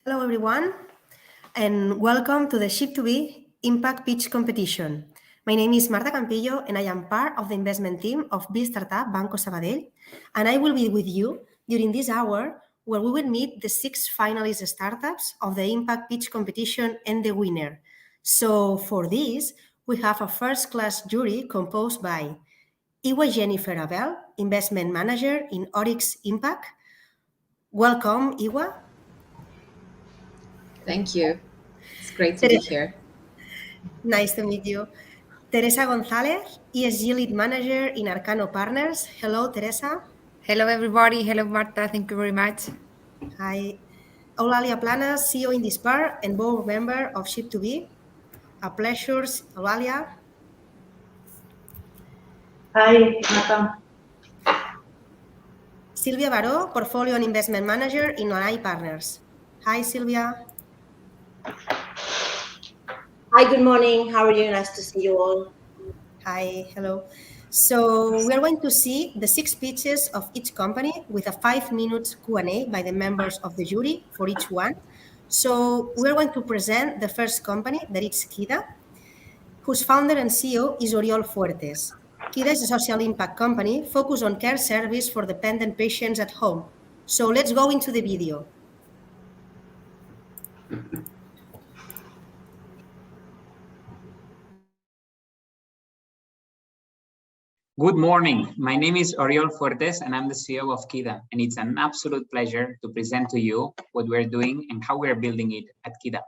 Hello everyone, and welcome to the Ship2B Impact Pitch Competition. My name is Marta Campillo, and I am part of the investment team of B Startup Banco Sabadell, and I will be with you during this hour where we will meet the 6 finalist startups of the Impact Pitch Competition and the winner. So for this, we have a first-class jury composed by Iwa Jennifer Abel, Investment Manager in Oryx Impact. Welcome, Iwa. Thank you. It's great to be here. Nice to meet you. Teresa González, ESG Lead Manager in Arcano Partners. Hello, Teresa. Hello, everybody. Hello, Marta. Thank you very much. Hi. Eulalia Planas, CEO in Dispar and board member of Ship2B. A pleasure, Eulalia. Hi, Marta. Silvia Baró, Portfolio and Investment Manager in Onai Partners. Hi, Silvia. Hi, good morning. How are you? Nice to see you all. Hi, hello. So we are going to see the 6 pitches of each company with a 5-minute Q&A by the members of the jury for each one. So we're going to present the first company, that is Kida, whose founder and CEO is Oriol Fuertes. Kida is a social impact company focused on care service for dependent patients at home. So let's go into the video. Good morning. My name is Oriol Fuertes and I'm the CEO of Kida. And it's an absolute pleasure to present to you what we're doing and how we're building it at Kida.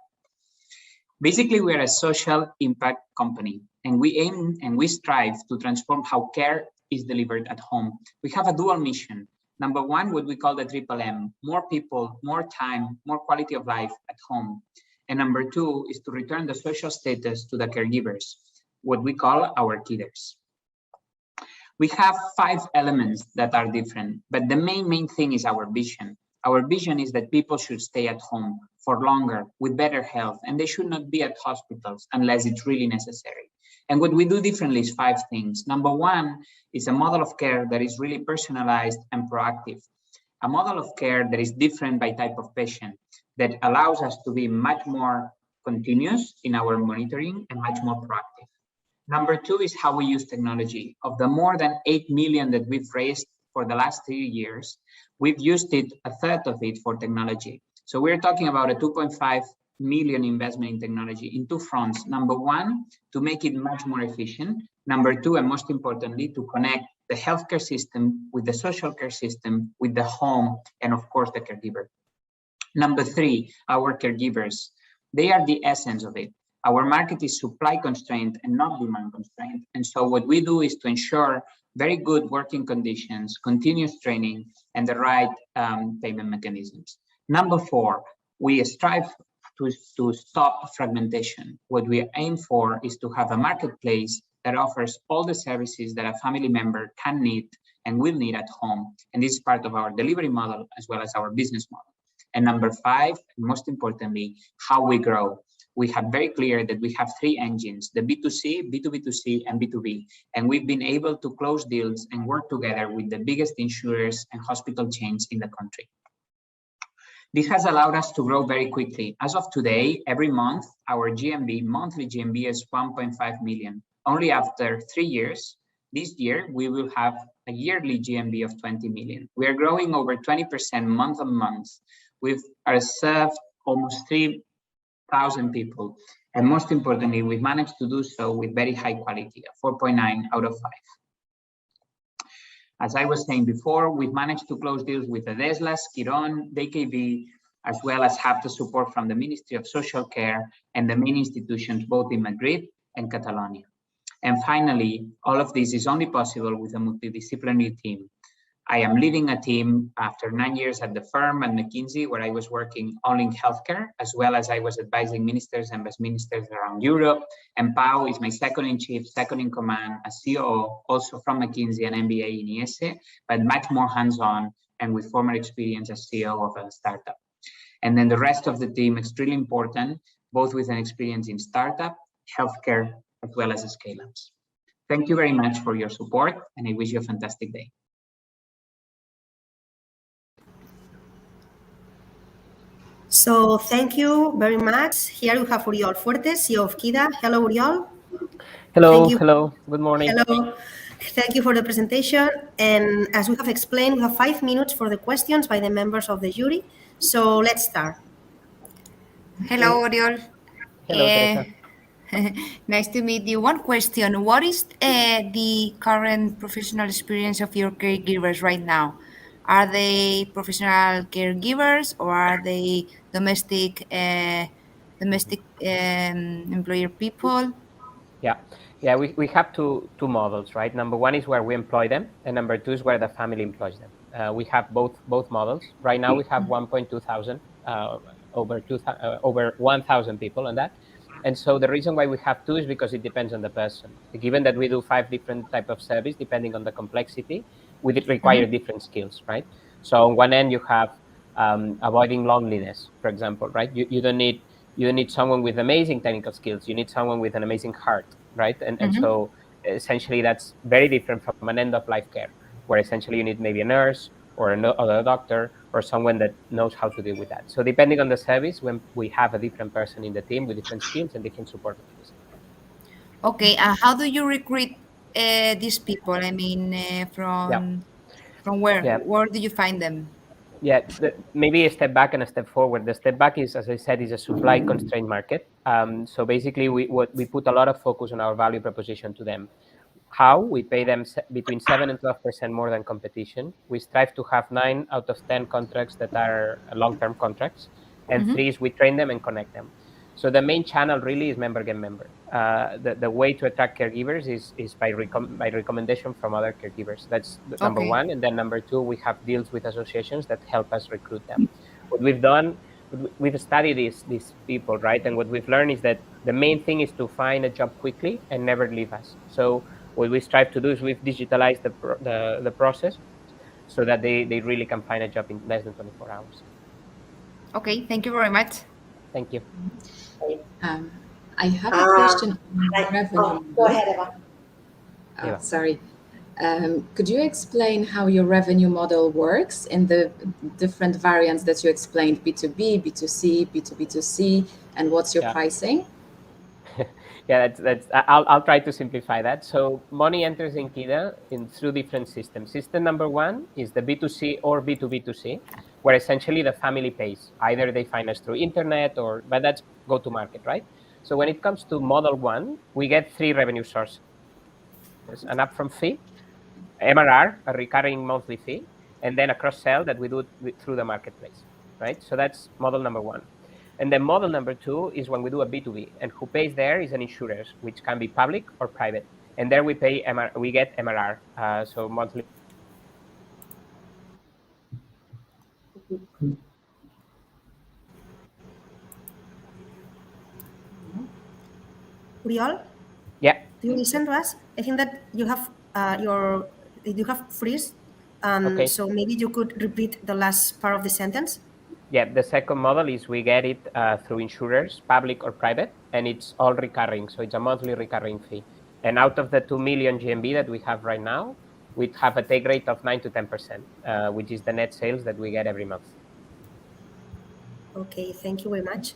Basically, we're a social impact company and we aim and we strive to transform how care is delivered at home. We have a dual mission. Number one, what we call the triple M, more people, more time, more quality of life at home. And number two is to return the social status to the caregivers, what we call our Kiders. We have 5 elements that are different, but the main thing is our vision. Our vision is that people should stay at home for longer with better health, and they should not be at hospitals unless it's really necessary. And what we do differently is 5 things. Number one is a model of care that is really personalized and proactive. A model of care that is different by type of patient, that allows us to be much more continuous in our monitoring and much more proactive. Number 2 is how we use technology. Of the more than 8 million that we've raised for the last 3 years, we've used it, a third of it for technology. So we're talking about a 2.5 million investment in technology in 2 fronts. Number 1, to make it much more efficient. Number 2, and most importantly, to connect the healthcare system with the social care system, with the home, and of course, the caregiver. Number 3, our caregivers. They are the essence of it. Our market is supply constrained and not demand constrained. And so what we do is to ensure very good working conditions, continuous training, and the right payment mechanisms. Number 4, we strive to stop fragmentation. What we aim for is to have a marketplace that offers all the services that a family member can need and will need at home. And this is part of our delivery model as well as our business model. And number 5, most importantly, how we grow. We have very clear that we have 3 engines, the B2C, B2B2C, and B2B. And we've been able to close deals and work together with the biggest insurers and hospital chains in the country. This has allowed us to grow very quickly. As of today, every month, our GMV, monthly GMV is 1.5 million. Only after 3 years, this year, we will have a yearly GMV of 20 million. We are growing over 20% month on month. We've served almost 3,000 people. And most importantly, we've managed to do so with very high quality, a 4.9 out of 5. As I was saying before, we've managed to close deals with Edesla, Quirón, DKV, as well as have the support from the Ministry of Social Care and the main institutions both in Madrid and Catalonia. And finally, all of this is only possible with a multidisciplinary team. I am leading a team after 9 years at the firm at McKinsey, where I was working only in healthcare, as well as I was advising ministers and vice ministers around Europe. And Pau is my second-in-chief, second-in-command, a COO, also from McKinsey and MBA in IESE, but much more hands-on and with former experience as CEO of a startup. And then the rest of the team, extremely important, both with an experience in startup, healthcare, as well as scale-ups. Thank you very much for your support, and I wish you a fantastic day. So thank you very much. Here we have Uriol Fuertes, CEO of KIDA. Hello, Uriol. Hello, Thank you. hello, good morning. Hello. Thank you for the presentation. And as we have explained, we have 5 minutes for the questions by the members of the jury. So let's start. Hello, Oriol. Hello, Teresa. Nice to meet you. One question. What is the current professional experience of your caregivers right now? Are they professional caregivers or are they domestic employer people? Yeah, we have two models, right? Number one is where we employ them, and number two is where the family employs them. We have both models. Right now, we have 1.2 thousand, over 1,000 people on that. And so the reason why we have two is because it depends on the person. Given that we do 5 different type of service, depending on the complexity, we require different skills, right? So on one end, you have avoiding loneliness, for example, right? You don't need someone with amazing technical skills. You need someone with an amazing heart, right? And so essentially that's very different from an end-of-life care, where essentially you need maybe a nurse or a doctor or someone that knows how to deal with that. So depending on the service, when we have a different person in the team with different skills and different support mechanisms. Okay, how do you recruit these people? I mean, from where? Yeah. Where do you find them? Yeah, maybe a step back and a step forward. The step back is, as I said, is a supply constrained market. So basically, we put a lot of focus on our value proposition to them. How? We pay them between 7 and 12% more than competition. We strive to have 9 out of 10 contracts that are long-term contracts, and 3 is we train them and connect them. So the main channel really is member get member. The way to attract caregivers is by recommendation from other caregivers. That's number one. And then number two, we have deals with associations that help us recruit them. What we've done, we've studied these people, right? And what we've learned is that the main thing is to find a job quickly and never leave us. So what we strive to do is we've digitalized the process so that they really can find a job in less than 24 hours. Okay, thank you very much. Thank you. I have a question on revenue. Go ahead, Eva. Eva. Sorry. Could you explain how your revenue model works in the different variants that you explained, B2B, B2C, B2B2C, and what's your pricing? Yeah, I'll try to simplify that. So money enters in KIDA through different systems. System number one is the B2C or B2B2C, where essentially the family pays. Either they find us through internet but that's go to market, right? So when it comes to model one, we get 3 revenue sources: an upfront fee, MRR, a recurring monthly fee, and then a cross-sell that we do through the marketplace, right? So that's model number one. And then model number two is when we do a B2B, and who pays there is an insurer, which can be public or private. And there we pay we get MRR, so monthly. Uriol? Yeah. Do you listen to us? I think that you have freeze. Okay. So maybe you could repeat the last part of the sentence. Yeah, the second model is we get it through insurers, public or private, and it's all recurring. So it's a monthly recurring fee. And out of the 2 million GMV that we have right now, we have a take rate of 9 to 10%, which is the net sales that we get every month. Okay, thank you very much.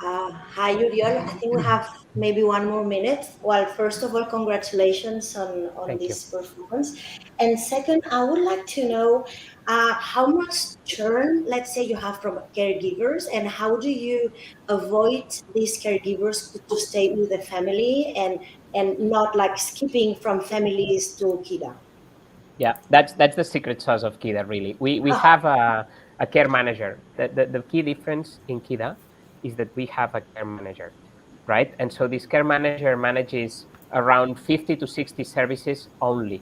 Hi, Uriol. I think we have maybe 1 more minute. Well, first of all, congratulations on this performance. And second, I would like to know how much churn, let's say, you have from caregivers, and how do you avoid these caregivers to stay with the family and not like skipping from families to KIDA? Yeah, that's the secret sauce of KIDA, really. We have a care manager. The key difference in KIDA is that we have a care manager, right? And so this care manager manages around 50 to 60 services only,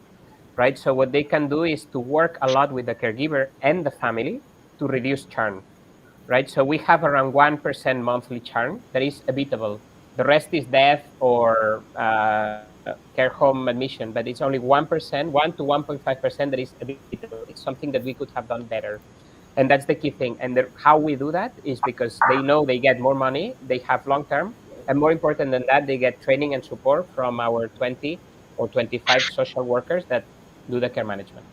right? So what they can do is to work a lot with the caregiver and the family to reduce churn, right? So we have around 1% monthly churn that is evitable. The rest is death or care home admission, but it's only 1%, 1 to 1.5% that is evitable. It's something that we could have done better. And that's the key thing. And how we do that is because they know they get more money, they have long-term, and more important than that, they get training and support from our 20 or 25 social workers that do the care management.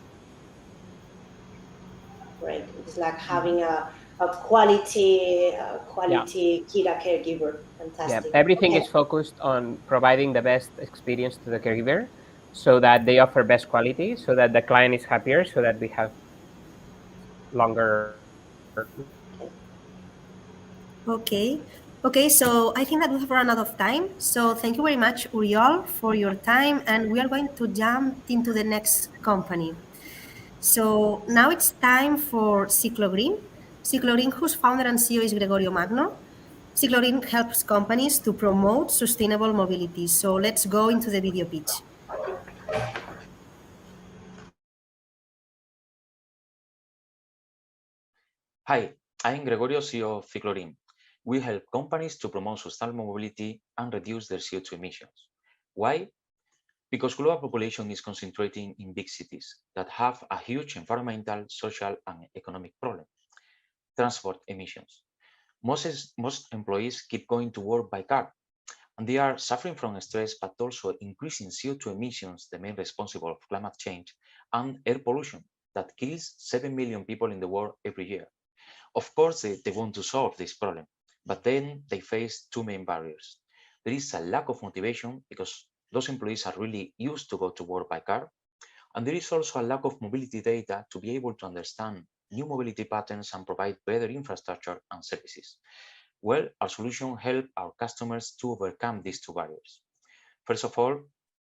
right? It's like having a quality Kida caregiver. Yeah, Fantastic. everything Okay. is focused on providing the best experience to the caregiver so that they offer best quality, so that the client is happier, so that we have longer. Okay. Okay, so I think that we have run out of time. So thank you very much, Uriol, for your time. And we are going to jump into the next company. So now it's time for Ciclogreen. Ciclogreen, whose founder and CEO is Gregorio Magno. Ciclogreen helps companies to promote sustainable mobility. So let's go into the video pitch. Hi, I'm Gregorio, CEO of Ciclogreen. We help companies to promote sustainable mobility and reduce their CO2 emissions. Why? Because global population is concentrating in big cities that have a huge environmental, social, and economic problem. Transport emissions. Most employees keep going to work by car, and they are suffering from stress, but also increasing CO2 emissions, the main responsible of climate change, and air pollution that kills 7 million people in the world every year. Of course, they want to solve this problem, but then they face two main barriers. There is a lack of motivation because those employees are really used to go to work by car. And there is also a lack of mobility data to be able to understand new mobility patterns and provide better infrastructure and services. Well, our solution helps our customers to overcome these two barriers. First of all,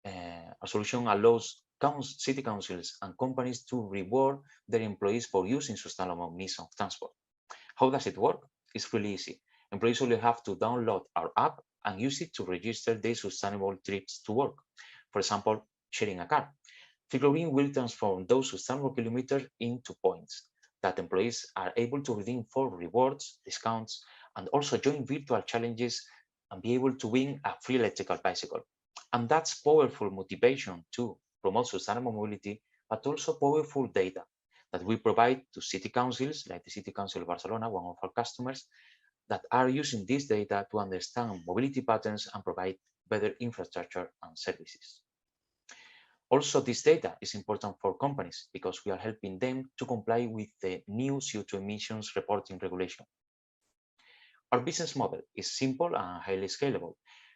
our solution allows city councils and companies to reward their employees for using sustainable means of transport. How does it work? It's really easy. Employees only have to download our app and use it to register their sustainable trips to work. For example, sharing a car. Ciclogreen will transform those sustainable kilometers into points that employees are able to redeem for rewards, discounts, and also join virtual challenges and be able to win a free electrical bicycle. And that's powerful motivation to promote sustainable mobility, but also powerful data that we provide to city councils, like the City Council of Barcelona, one of our customers, that are using this data to understand mobility patterns and provide better infrastructure and services. Also, this data is important for companies because we are helping them to comply with the new CO2 emissions reporting regulation. Our business model is simple and highly scalable.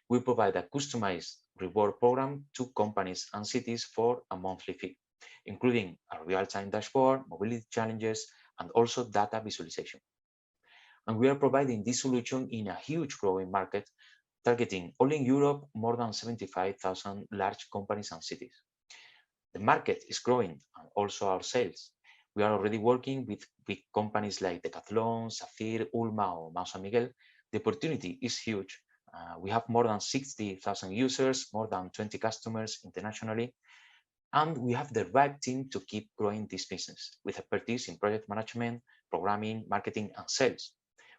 We provide a customized reward program to companies and cities for a monthly fee, including a real-time dashboard, mobility challenges, and also data visualization. And we are providing this solution in a huge growing market, targeting only in Europe more than 75,000 large companies and cities. The market is growing and also our sales. We are already working with companies like Decathlon, Saphir, Ulma, or Mau San Miguel. The opportunity is huge. We have more than 60,000 users, more than 20 customers internationally, and we have the right team to keep growing this business with expertise in project management, programming, marketing, and sales.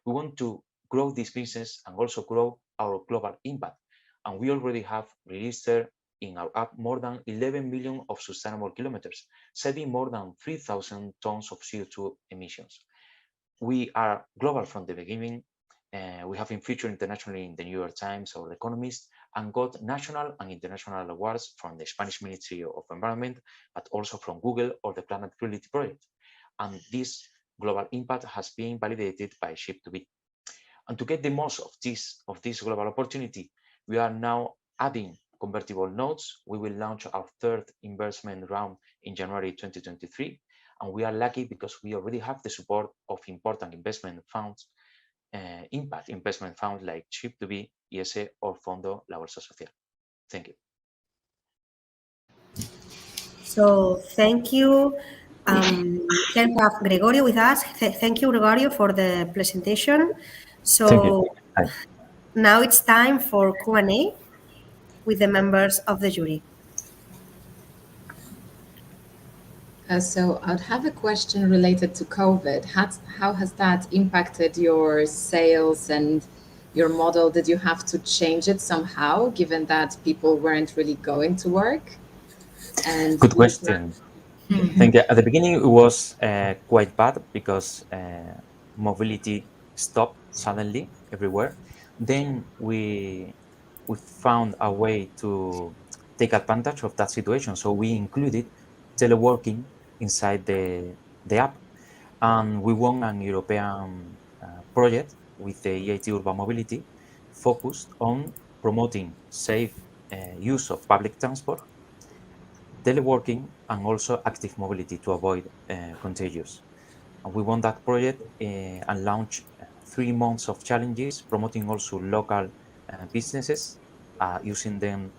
We want to grow this business and also grow our global impact. And we already have registered in our app more than 11 million of sustainable kilometers, saving more than 3,000 tons of CO2 emissions. We are global from the beginning. We have been featured internationally in the New York Times or The Economist and got national and international awards from the Spanish Ministry of Environment, but also from Google or the Climate Reality Project. And this global impact has been validated by Ship2B. And to get the most of this global opportunity, we are now adding convertible notes. We will launch our third investment round in January 2023. And we are lucky because we already have the support of important investment funds, impact investment funds like Ship2B, IESE, or Fondo La Bolsa Social. Thank you. So thank you. Can we have Gregorio with us? Thank you, Gregorio, for the presentation. So now it's time for Q&A with the members of the jury. So I'd have a question related to COVID. How has that impacted your sales and your model? Did you have to change it somehow, given that people weren't really going to work? And good question. Thank you. At the beginning, it was quite bad because mobility stopped suddenly everywhere. Then we found a way to take advantage of that situation. So we included teleworking inside the app. And we won an European project with the EIT Urban Mobility focused on promoting safe use of public transport, teleworking, and also active mobility to avoid contagious. And we won that project and launched 3 months of challenges, promoting also local businesses, using them,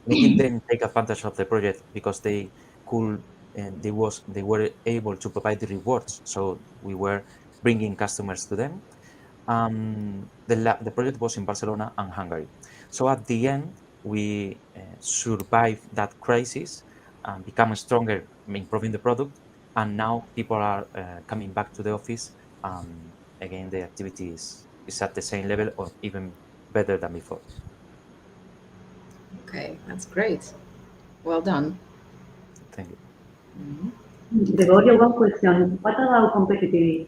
making them take advantage of the project because they could, and they were able to provide the rewards. So we were bringing customers to them. The project was in Barcelona and Hungary. So at the end, we survived that crisis and become stronger, improving the product. And now people are coming back to the office. Again, the activity is at the same level or even better than before. Okay, that's great. Well done. Thank you. Gregorio, one question. What about competitivity?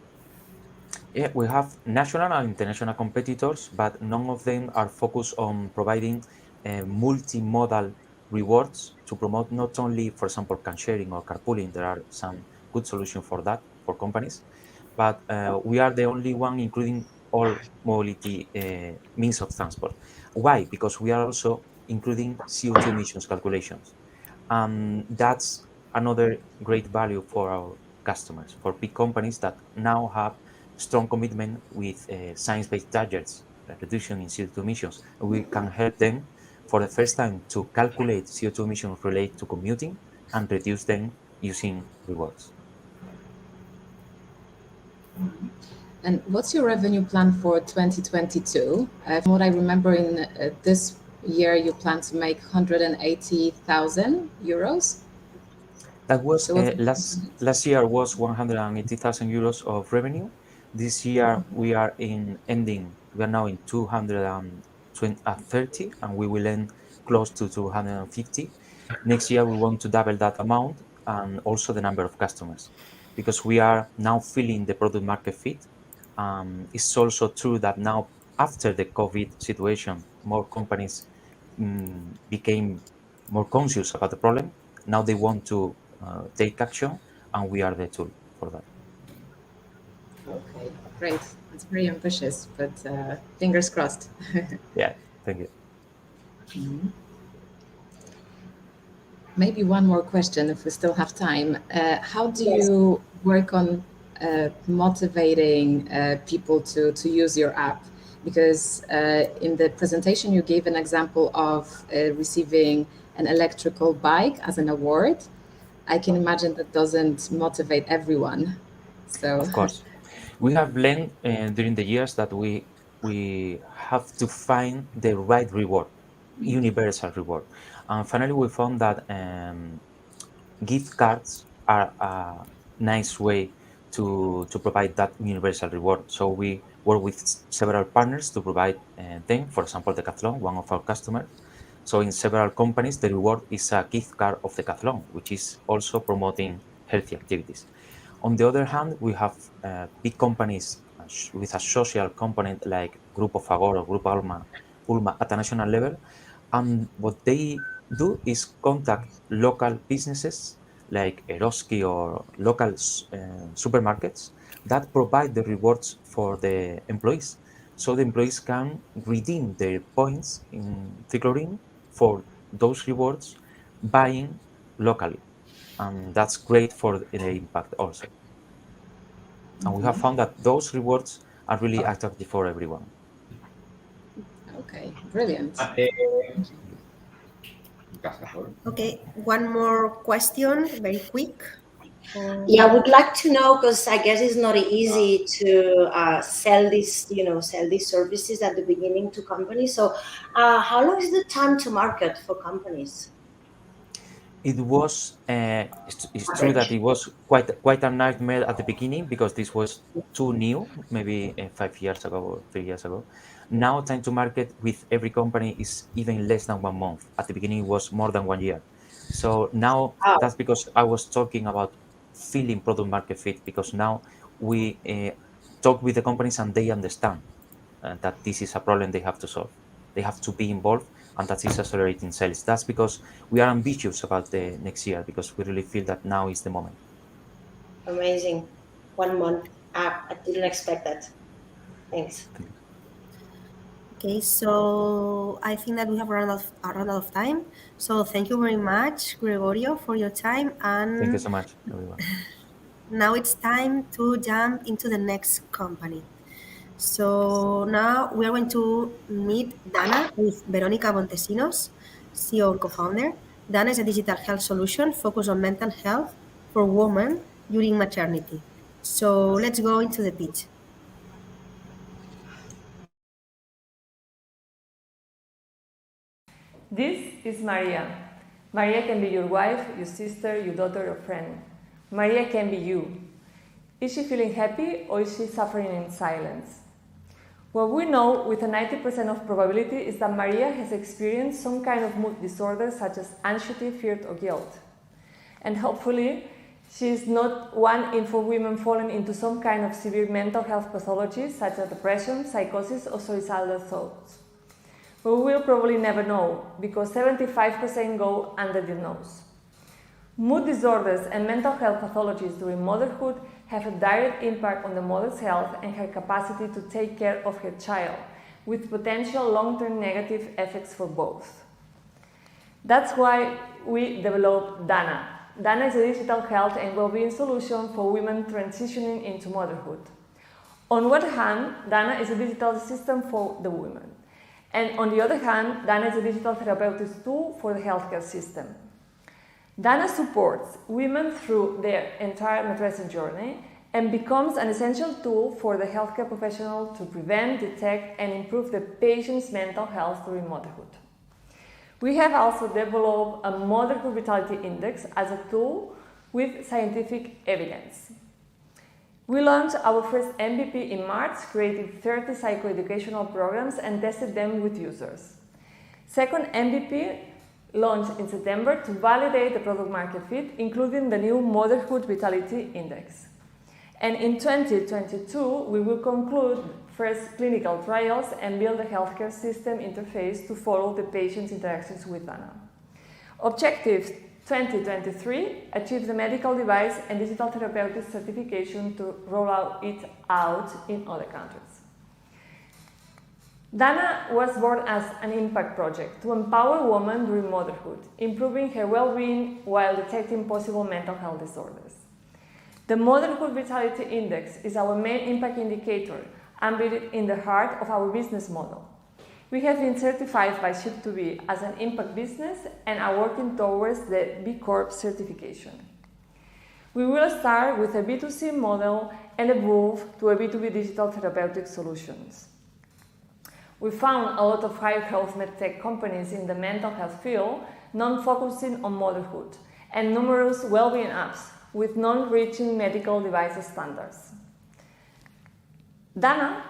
Yeah, we have national and international competitors, but none of them are focused on providing multimodal rewards to promote not only, for example, car sharing or carpooling. There are some good solutions for that for companies, but we are the only one including all mobility means of transport. Why? Because we are also including CO2 emissions calculations. That's another great value for our customers, for big companies that now have strong commitment with science-based targets, reduction in CO2 emissions. We can help them for the first time to calculate CO2 emissions related to commuting and reduce them using rewards. And what's your revenue plan for 2022? From what I remember, in this year, you plan to make 180,000 euros. That was So what's last year was 180,000 euros of revenue. This year we are now in 230, and we will end close to 250. Next year we want to double that amount and also the number of customers, because we are now feeling the product market fit. It's also true that now, after the COVID situation, more companies became more conscious about the problem. Now they want to take action, and we are the tool for that. Okay, great. It's very ambitious, but fingers crossed. Yeah, thank you. Maybe one more question if we still have time. How do you work on motivating people to use your app? Because in the presentation you gave an example of receiving an electrical bike as an award. I can imagine that doesn't motivate everyone. So Of course, we have learned during the years that we have to find the right reward, universal reward. And finally, we found that gift cards are a nice way to provide that universal reward. So we work with several partners to provide them. For example, Decathlon, one of our customers. So in several companies, the reward is a gift card of Decathlon, which is also promoting healthy activities. On the other hand, we have big companies with a social component like Grupo Fagor or Grupo Ulma at a national level. And what they do is contact local businesses like Eroski or local supermarkets that provide the rewards for the employees. So the employees can redeem their points in Ficlorin for those rewards buying locally. And that's great for the impact also. And we have found that those rewards are really attractive for everyone. okay, brilliant. Okay, one more question, very quick. Yeah, I would like to know, because I guess it's not easy to sell these services at the beginning to companies. So, how long is the time to market for companies? It was it's true that it was quite a nightmare at the beginning because this was too new, maybe 5 years ago or 3 years ago. Now time to market with every company is even less than 1 month. At the beginning it was more than 1 year. So now Oh, that's because I was talking about feeling product market fit, because now we talk with the companies and they understand that this is a problem they have to solve. They have to be involved, and that is accelerating sales. That's because we are ambitious about the next year, because we really feel that now is the moment. Amazing. 1 month. I didn't expect that. Thanks. Okay, so I think that we have run out of time. So thank you very much, Gregorio, for your time. And Thank you so much, everyone. now it's time to jump into the next company. So now we are going to meet Dana with Veronica Montesinos, CEO and co-founder. Dana is a digital health solution focused on mental health for women during maternity. So let's go into the pitch. This is Maria. Maria can be your wife, your sister, your daughter, or friend. Maria can be you. Is she feeling happy or is she suffering in silence? What we know with a 90% of probability is that Maria has experienced some kind of mood disorder such as anxiety, fear, or guilt. And hopefully, she is not one in 4 women falling into some kind of severe mental health pathology such as depression, psychosis, or suicidal thoughts. But we will probably never know because 75% go underdiagnosed. Mood disorders and mental health pathologies during motherhood have a direct impact on the mother's health and her capacity to take care of her child, with potential long-term negative effects for both. That's why we developed Dana. Dana is a digital health and well-being solution for women transitioning into motherhood. On one hand, Dana is a digital system for the women. And on the other hand, Dana is a digital therapeutic tool for the healthcare system. Dana supports women through their entire maternity journey and becomes an essential tool for the healthcare professional to prevent, detect, and improve the patient's mental health during motherhood. We have also developed a Motherhood Vitality Index as a tool with scientific evidence. We launched our first MVP in March, created 30 psychoeducational programs and tested them with users. Second MVP launched in September to validate the product market fit, including the new Motherhood Vitality Index. And in 2022, we will conclude first clinical trials and build a healthcare system interface to follow the patient's interactions with Dana. Objectives 2023, achieve the medical device and digital therapeutic certification to roll it out in other countries. Dana was born as an impact project to empower women during motherhood, improving her well-being while detecting possible mental health disorders. The Motherhood Vitality Index is our main impact indicator, embedded in the heart of our business model. We have been certified by Ship2B as an impact business and are working towards the B Corp certification. We will start with a B2C model and evolve to a B2B digital therapeutic solutions. We found a lot of high health medtech companies in the mental health field, none focusing on motherhood, and numerous well-being apps with none reaching medical device standards. Dana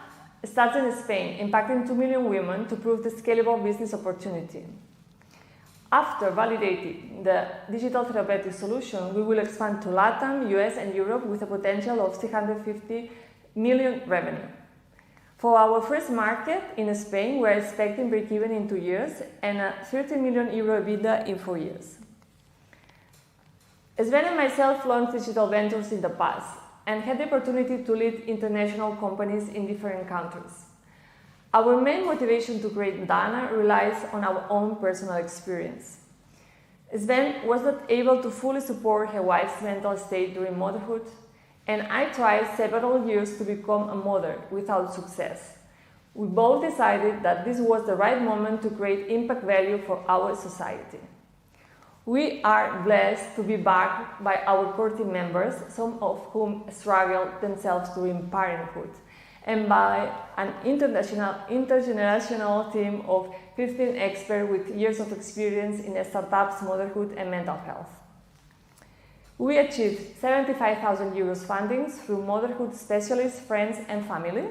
started in Spain, impacting 2 million women to prove the scalable business opportunity. After validating the digital therapeutic solution, we will expand to LATAM, US, and Europe with a potential of 350 million revenue. For our first market in Spain, we are expecting break-even in 2 years and a 30 million euro EBITDA in 4 years. Sven and myself launched digital ventures in the past and had the opportunity to lead international companies in different countries. Our main motivation to create Dana relies on our own personal experience. Sven was not able to fully support her wife's mental state during motherhood, and I tried several years to become a mother without success. We both decided that this was the right moment to create impact value for our society. We are blessed to be backed by our core team members, some of whom struggled themselves during parenthood, and by an intergenerational team of 15 experts with years of experience in startups, motherhood, and mental health. We achieved 75,000 euros funding through motherhood specialists, friends, and family,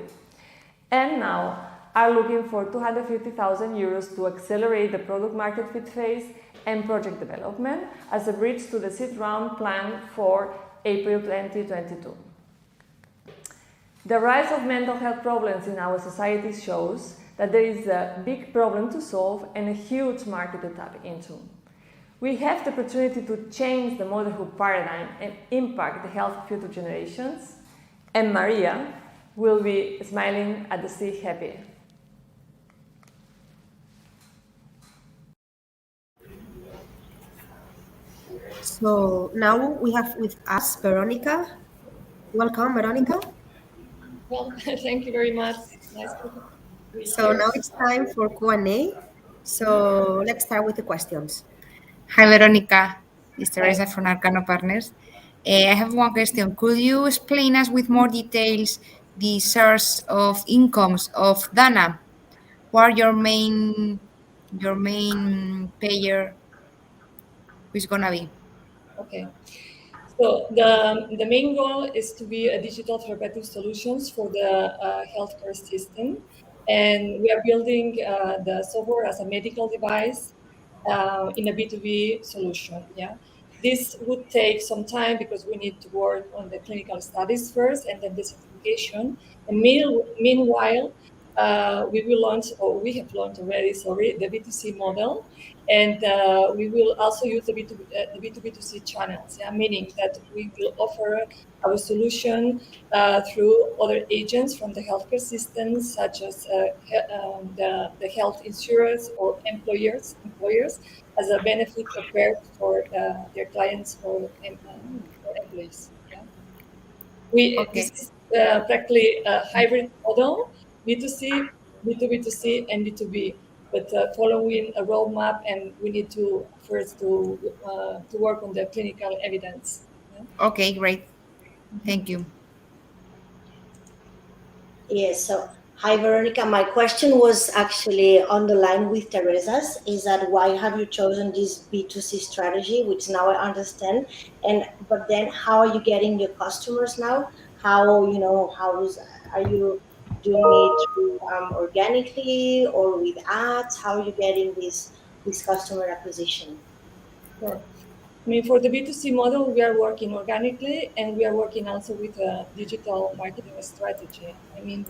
and now are looking for 250,000 euros to accelerate the product market fit phase and project development as a bridge to the seed round planned for April 2022. The rise of mental health problems in our society shows that there is a big problem to solve and a huge market to tap into. We have the opportunity to change the motherhood paradigm and impact the health of future generations. And Maria will be smiling at the sea happy. So now we have with us Veronica. Welcome, Veronica. Well, thank you very much. Nice to be So here. now it's time for Q&A. So let's start with the questions. Hi, Veronica. It's Teresa from Arcano Partners. I have one question. Could you explain us with more details the source of incomes of Dana? What are your main payer is gonna be? Okay. So the main goal is to be a digital therapeutic solutions for the healthcare system. And we are building the software as a medical device in a B2B solution. Yeah. This would take some time because we need to work on the clinical studies first and then the certification. And meanwhile, we will launch, or we have launched already, sorry, the B2C model. And we will also use the B2B2C channels, yeah, meaning that we will offer our solution through other agents from the healthcare system, such as the health insurers or employers as a benefit prepared for their clients or employees. Yeah. This is practically a hybrid model, B2C, B2B2C, and B2B, but following a roadmap, and we need to first to work on the clinical evidence. Yeah? Okay, great. Thank you. Yes, so hi Veronica, my question was actually on the line with Teresa's, is that why have you chosen this B2C strategy, which now I understand, but then how are you getting your customers now? How, are you doing it through, organically or with ads? How are you getting this customer acquisition? Sure. I mean, for the B2C model, we are working organically, and we are working also with a digital marketing strategy. I mean,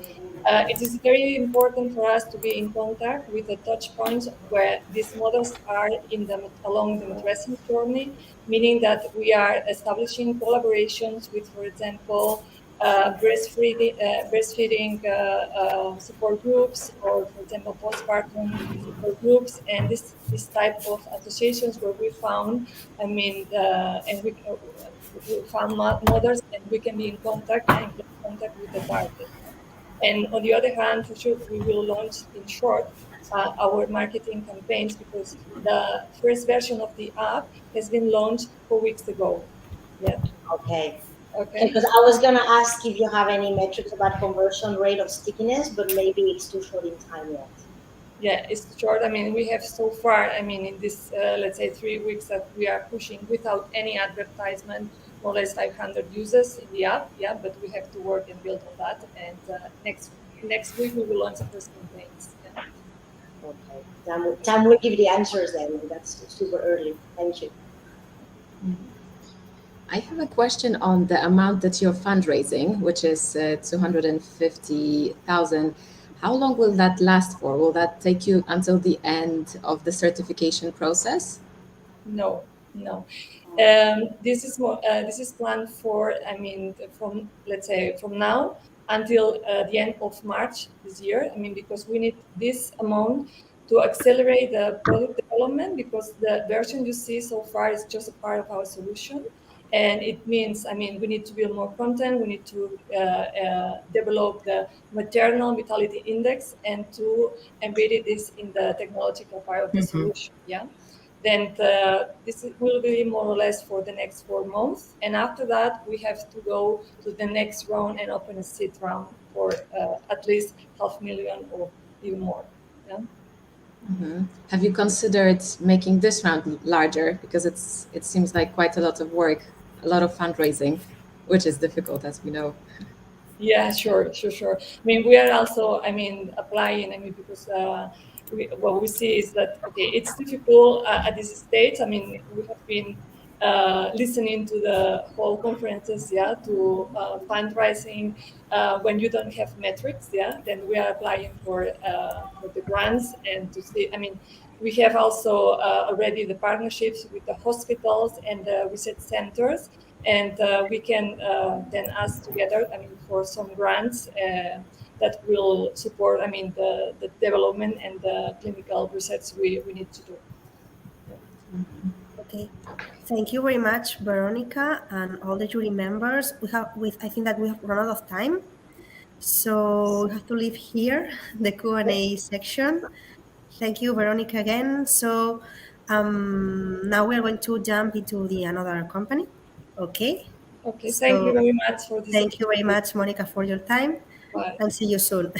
it is very important for us to be in contact with the touch points where these models are along the matrescence journey, meaning that we are establishing collaborations with, for example, breastfeeding support groups, or, for example, postpartum support groups, and this type of associations where we found, and we found mothers, and we can be in contact and get in contact with the target. And on the other hand, for sure, we will launch in short our marketing campaigns, because the first version of the app has been launched 4 weeks ago. Yeah. Okay. Okay. Because I was going to ask if you have any metrics about conversion rate of stickiness, but maybe it's too short in time yet. Yeah, it's short. I mean, we have so far, I mean, in this, let's say 3 weeks that we are pushing without any advertisement, more or less 500 users in the app. Yeah, but we have to work and build on that. And next week we will launch the first campaigns. Yeah. Okay. Time will give the answers then. That's super early. Thank you. I have a question on the amount that you're fundraising, which is 250,000. How long will that last for? Will that take you until the end of the certification process? No. This is more. This is planned for, I mean, from, let's say, from now until the end of March this year. I mean, because we need this amount to accelerate the product development, because the version you see so far is just a part of our solution. And it means, I mean, we need to build more content, we need to develop the maternal vitality index, and to embed this in the technological part of the solution. Yeah. Then this will be more or less for the next 4 months. And after that, we have to go to the next round and open a seed round for at least 500,000 or even more. Yeah. Mm-hmm. Have you considered making this round larger? Because it seems like quite a lot of work, a lot of fundraising, which is difficult, as we know. Yeah, sure. I mean, we are also, I mean, applying, I mean, because what we see is that, okay, it's difficult at this stage. I mean, we have been listening to the whole conferences, yeah, to fundraising when you don't have metrics, yeah, then we are applying for the grants, and to see, I mean, We have also already the partnerships with the hospitals and the research centers, and we can then ask together, for some grants that will support, the development and the clinical research we need to do. Okay, thank you very much, Veronica, and all the jury members. I think that we have run out of time, so we have to leave here the Q&A section. Thank you, Veronica, again. So now we are going to jump into another company. Okay. Okay. Thank you very much for this. Thank you very much, Monica, for your time. Bye. And see you soon.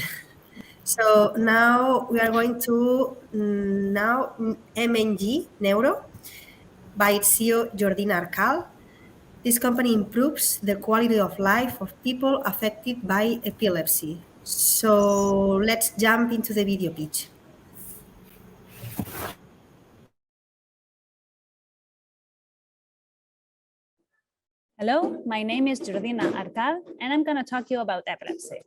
So now we are going to MNG Neuro by its CEO, Jordina Arcal. This company improves the quality of life of people affected by epilepsy. So let's jump into the video pitch. Hello, my name is Jordina Arcal, and I'm going to talk to you about epilepsy.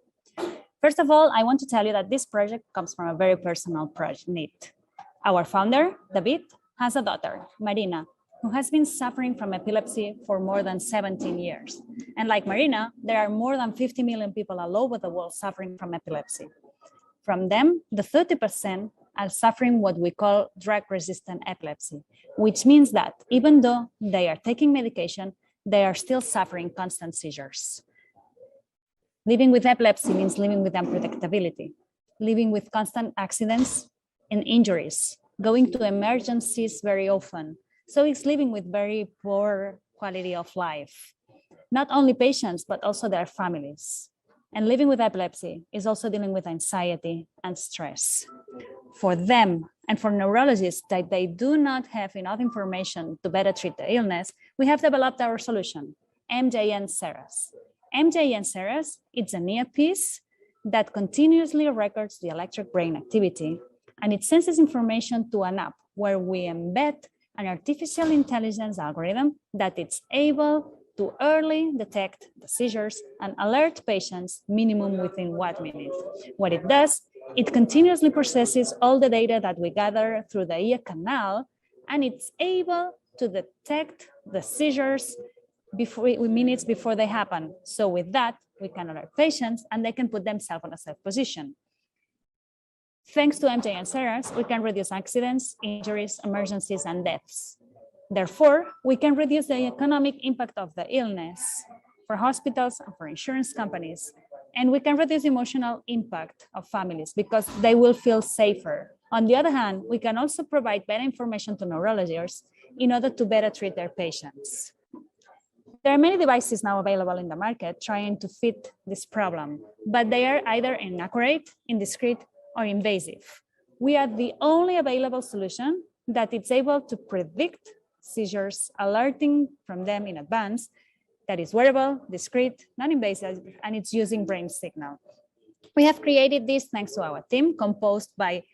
First of all, I want to tell you that this project comes from a very personal need. Our founder, David, has a daughter, Marina, who has been suffering from epilepsy for more than 17 years. And like Marina, there are more than 50 million people all over the world suffering from epilepsy. From them, the 30% are suffering what we call drug-resistant epilepsy, which means that even though they are taking medication, they are still suffering constant seizures. Living with epilepsy means living with unpredictability, living with constant accidents and injuries, going to emergencies very often. So it's living with very poor quality of life. Not only patients, but also their families. And living with epilepsy is also dealing with anxiety and stress. For them and for neurologists that they do not have enough information to better treat the illness, we have developed our solution, MJN Ceres. MJN Ceres, it's an earpiece that continuously records the electric brain activity, and it sends information to an app where we embed an artificial intelligence algorithm that it's able to early detect the seizures and alert patients minimum within 1 minute. What it does, it continuously processes all the data that we gather through the ear canal, and it's able to detect the seizures minutes before they happen. So with that, we can alert patients and they can put themselves in a safe position. Thanks to MJN Ceres, we can reduce accidents, injuries, emergencies, and deaths. Therefore, we can reduce the economic impact of the illness for hospitals and for insurance companies. And we can reduce emotional impact of families because they will feel safer. On the other hand, we can also provide better information to neurologists in order to better treat their patients. There are many devices now available in the market trying to fit this problem, but they are either inaccurate, indiscreet, or invasive. We are the only available solution that is able to predict seizures, alerting from them in advance, that is wearable, discreet, non-invasive, and it's using brain signal. We have created this thanks to our team, composed by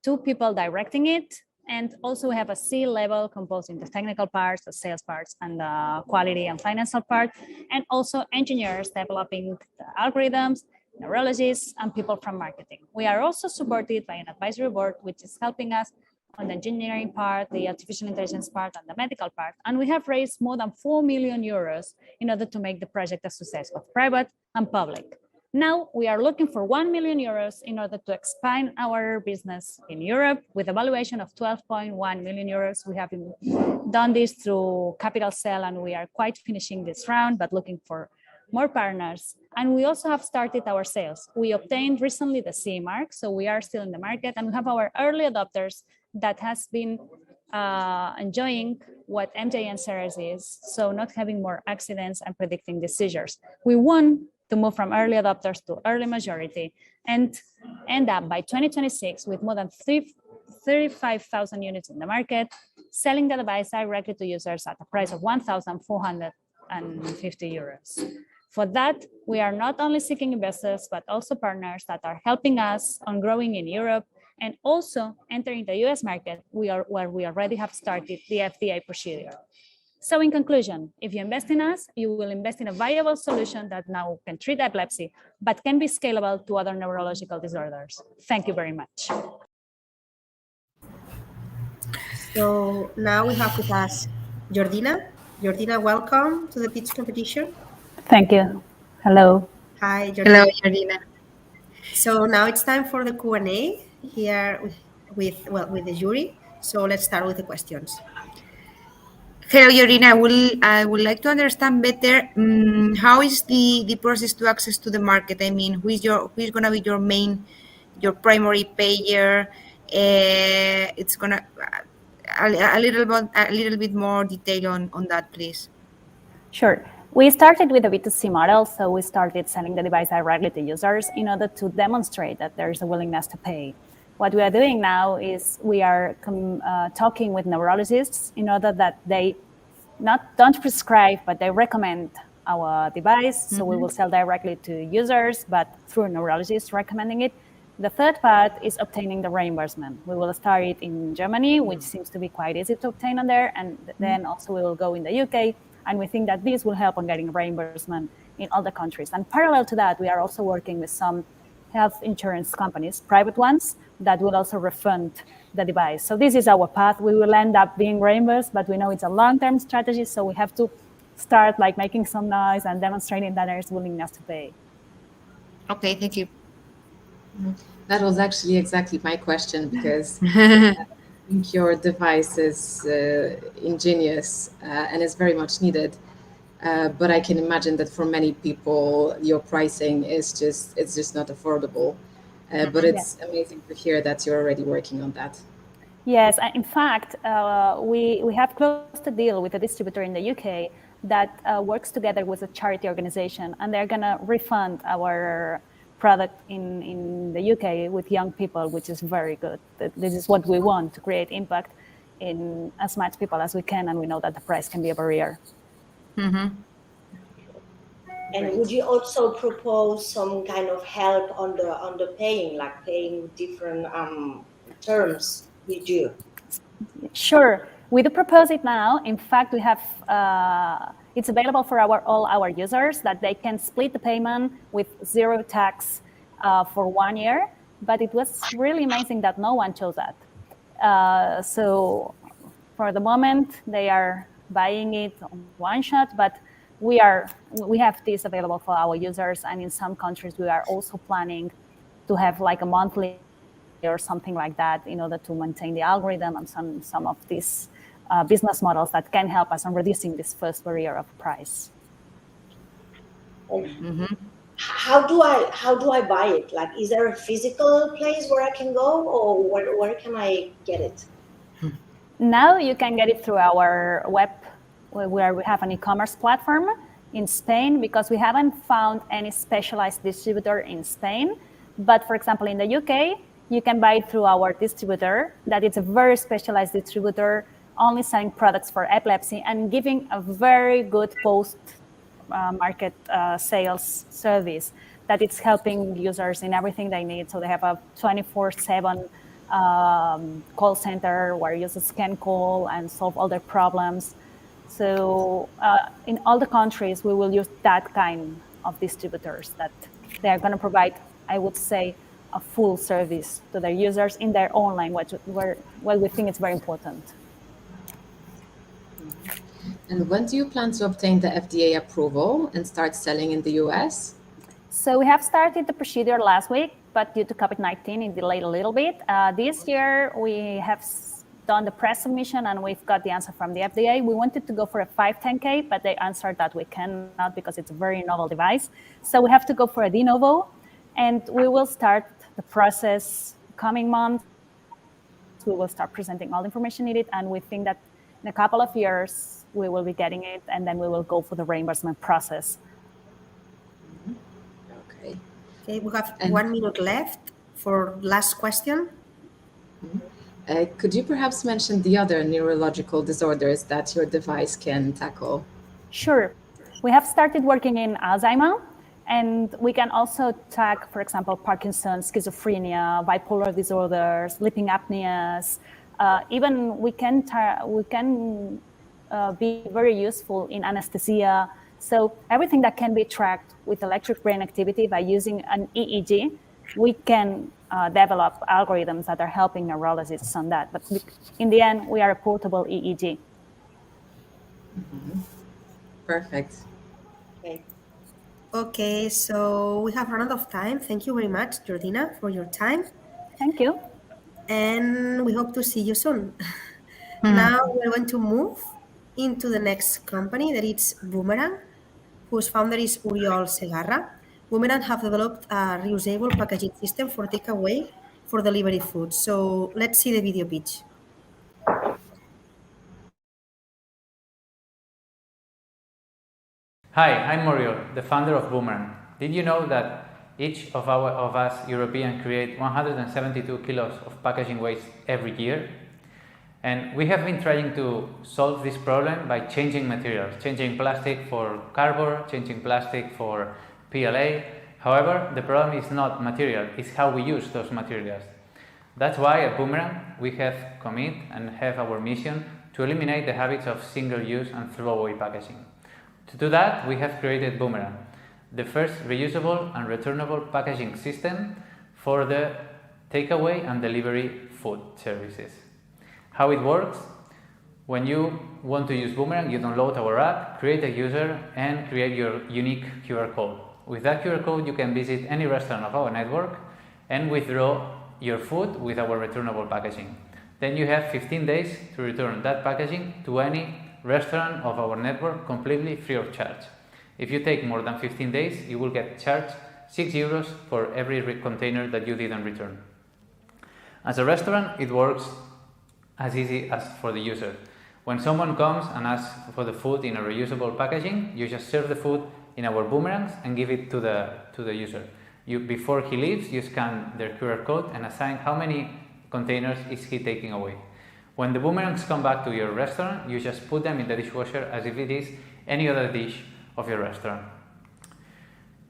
2 people directing it, and also we have a C-level composing the technical parts, the sales parts, and the quality and financial part, and also engineers developing the algorithms, neurologists, and people from marketing. We are also supported by an advisory board, which is helping us on the engineering part, the artificial intelligence part, and the medical part. And we have raised more than 4 million euros in order to make the project a success, both private and public. Now we are looking for 1 million euros in order to expand our business in Europe with a valuation of 12.1 million euros. We have done this through capital sale, and we are quite finishing this round, but looking for more partners. And we also have started our sales. We obtained recently the CE mark, so we are still in the market, and we have our early adopters that has been enjoying what MJN Ceres is, so not having more accidents and predicting the seizures. We want to move from early adopters to early majority and end up by 2026 with more than 35,000 units in the market, selling the device directly to users at a price of 1,450 euros. For that, we are not only seeking investors, but also partners that are helping us on growing in Europe and also entering the US market, where we already have started the FDA procedure. So in conclusion, if you invest in us, you will invest in a viable solution that now can treat epilepsy, but can be scalable to other neurological disorders. Thank you very much. So now we have with us Jordina. Jordina, welcome to the pitch competition. Thank you. Hello. Hi, Jordina. Hello, Jordina. So now it's time for the Q&A here with the jury. So let's start with the questions. Hello, Jordina. I would like to understand better how is the process to access to the market. I mean, who is going to be your primary payer? It's gonna a little bit more detail on that, please. Sure. We started with a B2C model, so we started selling the device directly to users in order to demonstrate that there is a willingness to pay. What we are doing now is we are talking with neurologists in order that they don't prescribe, but they recommend our device. So we will sell directly to users, but through neurologists recommending it. The third part is obtaining the reimbursement. We will start it in Germany, which seems to be quite easy to obtain on there. And then also we will go in the UK. And we think that this will help on getting reimbursement in all the countries. And parallel to that, we are also working with some health insurance companies, private ones, that will also refund the device. So this is our path. We will end up being reimbursed, but we know it's a long-term strategy. So we have to start like making some noise and demonstrating that there is willingness to pay. Okay, thank you. That was actually exactly my question, because I think your device is ingenious and is very much needed. But I can imagine that for many people, your pricing is just not affordable. But it's amazing to hear that you're already working on that. Yes, in fact, we have closed a deal with a distributor in the UK that works together with a charity organization, and they're going to refund our product in the UK with young people, which is very good. This is what we want, to create impact in as much people as we can, and we know that the price can be a barrier. And would you also propose some kind of help on the paying, like paying different terms you do? Sure, we do propose it now. In fact, we have it's available for all our users that they can split the payment with zero tax for 1 year. But it was really amazing that no one chose that. So for the moment, they are buying it on one shot, but we have this available for our users, and in some countries we are also planning to have like a monthly or something like that in order to maintain the algorithm and some of these business models that can help us on reducing this first barrier of price. How do I buy it? Like, is there a physical place where I can go, or where can I get it? Now you can get it through our web, where we have an e-commerce platform in Spain, because we haven't found any specialized distributor in Spain. But for example, in the UK, you can buy it through our distributor, that it's a very specialized distributor, only selling products for epilepsy and giving a very good post-market sales service, that it's helping users in everything they need. So they have a 24/7 call center where users can call and solve all their problems. So in all the countries, we will use that kind of distributors, that they are going to provide, I would say, a full service to their users in their own language, where we think it's very important. And when do you plan to obtain the FDA approval and start selling in the US? So we have started the procedure last week, but due to COVID-19, it delayed a little bit. This year, we have done the press submission and we've got the answer from the FDA. We wanted to go for a 510K, but they answered that we cannot because it's a very novel device. So we have to go for a de novo, and we will start the process coming month. We will start presenting all the information needed, and we think that in a couple of years, we will be getting it, and then we will go for the reimbursement process. Okay, we have 1 minute left for last question. Could you perhaps mention the other neurological disorders that your device can tackle? Sure. We have started working in Alzheimer's, and we can also tackle, for example, Parkinson's, schizophrenia, bipolar disorders, sleeping apneas. Even we can be very useful in anesthesia. So everything that can be tracked with electric brain activity by using an EEG we can develop algorithms that are helping neurologists on that. But in the end, we are a portable EEG. Perfect. Okay. Okay, so we have run out of time. Thank you very much, Jordina, for your time. Thank you. And we hope to see you soon. Now we're going to move into the next company, that is Boomerang, whose founder is Uriol Segarra. Boomerang have developed a reusable packaging system for takeaway for delivery food. So let's see the video pitch. Hi, I'm Uriol, the founder of Boomerang. Did you know that each of us Europeans create 172 kilos of packaging waste every year? And we have been trying to solve this problem by changing materials, changing plastic for cardboard, changing plastic for PLA. However, the problem is not material, it's how we use those materials. That's why at Boomerang we have commit and have our mission to eliminate the habits of single-use and throwaway packaging. To do that, we have created Boomerang, the first reusable and returnable packaging system for the takeaway and delivery food services. How it works? When you want to use Boomerang, you download our app, create a user, and create your unique QR code. With that QR code, you can visit any restaurant of our network and withdraw your food with our returnable packaging. Then you have 15 days to return that packaging to any restaurant of our network completely free of charge. If you take more than 15 days, you will get charged €6 for every container that you didn't return. As a restaurant, it works as easy as for the user. When someone comes and asks for the food in a reusable packaging, you just serve the food in our Boomerangs and give it to the user. Before he leaves, you scan their QR code and assign how many containers is he taking away. When the Boomerangs come back to your restaurant, you just put them in the dishwasher as if it is any other dish of your restaurant.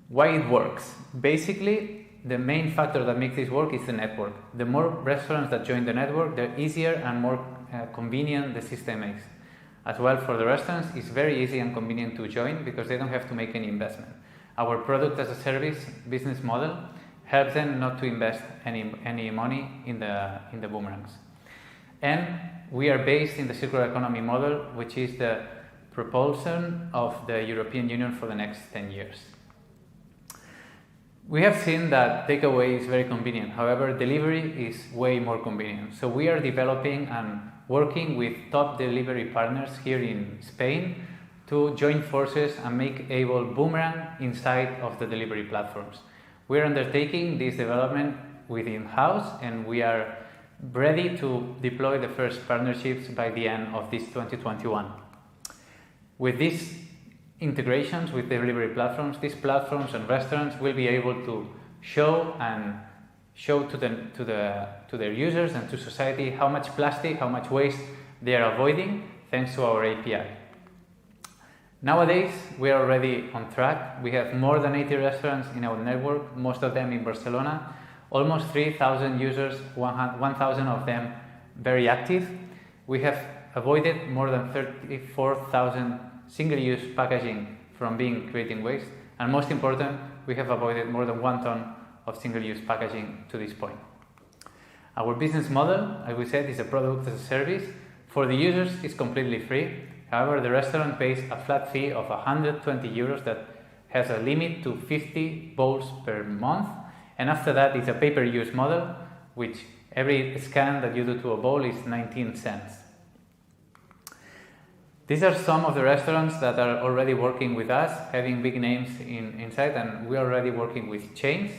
Why it works? Basically, the main factor that makes this work is the network. The more restaurants that join the network, the easier and more convenient the system is. As well, for the restaurants, it's very easy and convenient to join because they don't have to make any investment. Our product as a service business model helps them not to invest any money in the Boomerangs. And we are based in the circular economy model, which is the propulsion of the European Union for the next 10 years. We have seen that takeaway is very convenient. However, delivery is way more convenient. So we are developing and working with top delivery partners here in Spain to join forces and make able Boomerang inside of the delivery platforms. We are undertaking this development within house, and we are ready to deploy the first partnerships by the end of this 2021. With these integrations with delivery platforms, these platforms and restaurants will be able to show to their users and to society how much plastic, how much waste they are avoiding thanks to our API. Nowadays, we are already on track. We have more than 80 restaurants in our network, most of them in Barcelona, almost 3,000 users, 1,000 of them very active. We have avoided more than 34,000 single-use packaging from creating waste, and most important, we have avoided more than 1 ton of single-use packaging to this point. Our business model, as we said, is a product as a service. For the users, it's completely free. However, the restaurant pays a flat fee of €120 that has a limit to 50 bowls per month. And after that, it's a pay-per-use model, which every scan that you do to a bowl is 19 cents. These are some of the restaurants that are already working with us, having big names inside, and we're already working with chains.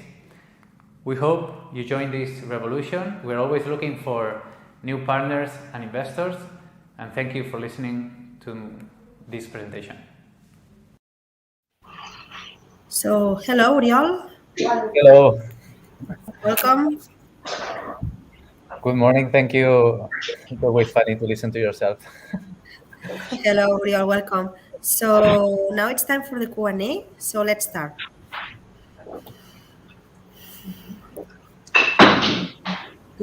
We hope you join this revolution. We're always looking for new partners and investors, and thank you for listening to this presentation. So, hello, Uriol. Hello. Welcome. Good morning. Thank you. It's always funny to listen to yourself. Hello, Uriol. Welcome. So now it's time for the Q&A. So let's start.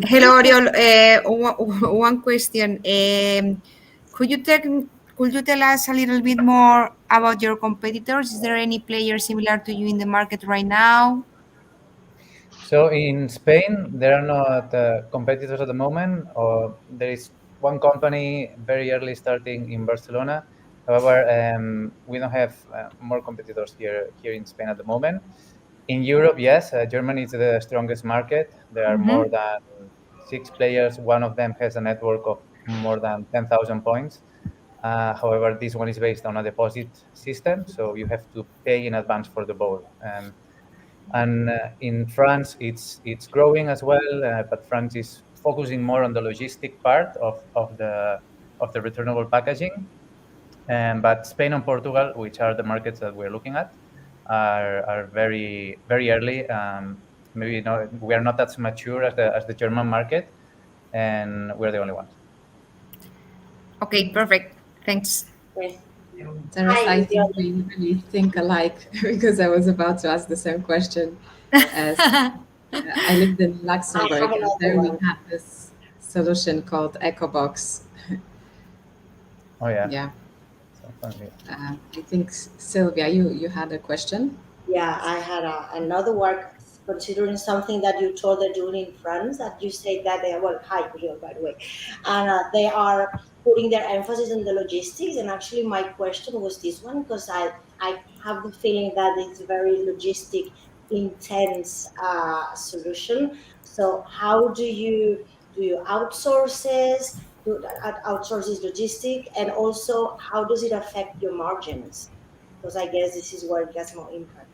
Hello, Uriol. One question. Could you tell us a little bit more about your competitors? Is there any player similar to you in the market right now? So in Spain, there are not competitors at the moment, or there is one company very early starting in Barcelona. However, we don't have more competitors here in Spain at the moment. In Europe, yes, Germany is the strongest market. There are more than 6 players. One of them has a network of more than 10,000 points. However, this one is based on a deposit system, so you have to pay in advance for the ball. And in France, it's growing as well, but France is focusing more on the logistic part of the returnable packaging. But Spain and Portugal, which are the markets that we're looking at, are very early. Maybe we are not as mature as the German market, and we're the only ones. Okay, perfect. Thanks. Yes. Teresa, I think we really think alike because I was about to ask the same question. As I lived in Luxembourg, and there we had this solution called EcoBox. Oh yeah. Yeah. I think Sylvia, you had a question. Yeah, I had another work considering something that you told they're doing in France, that you said that they are, well, hi, Rio, by the way, and they are putting their emphasis on the logistics. And actually my question was this one, because I have the feeling that it's a very logistic intense solution. So how do you outsource this? Outsource this logistic, and also how does it affect your margins? Because I guess this is where it gets more impact.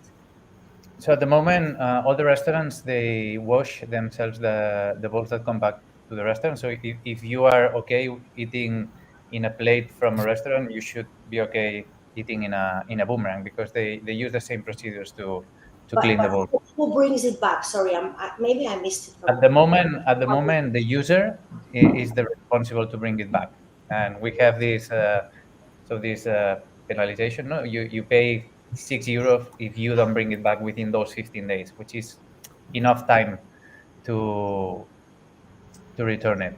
So at the moment, all the restaurants, they wash themselves the bowls that come back to the restaurant. So if you are okay eating in a plate from a restaurant, you should be okay eating in a boomerang, because they use the same procedures to clean the bowl. Who brings it back? Sorry, maybe I missed it. At the moment, the user is the responsible to bring it back, and we have this penalization. No, you pay €6 if you don't bring it back within those 15 days, which is enough time to return it.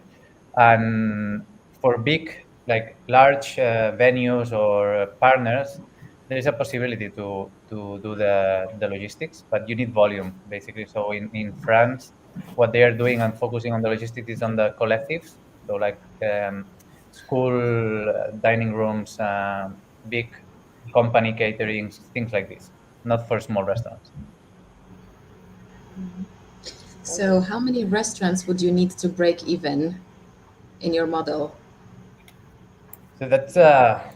And for big, like large venues or partners, there is a possibility to do the logistics, but you need volume, basically. So in France, what they are doing and focusing on the logistics is on the collectives, so like school dining rooms, big company catering, things like this, not for small restaurants. So how many restaurants would you need to break even in your model? So that's a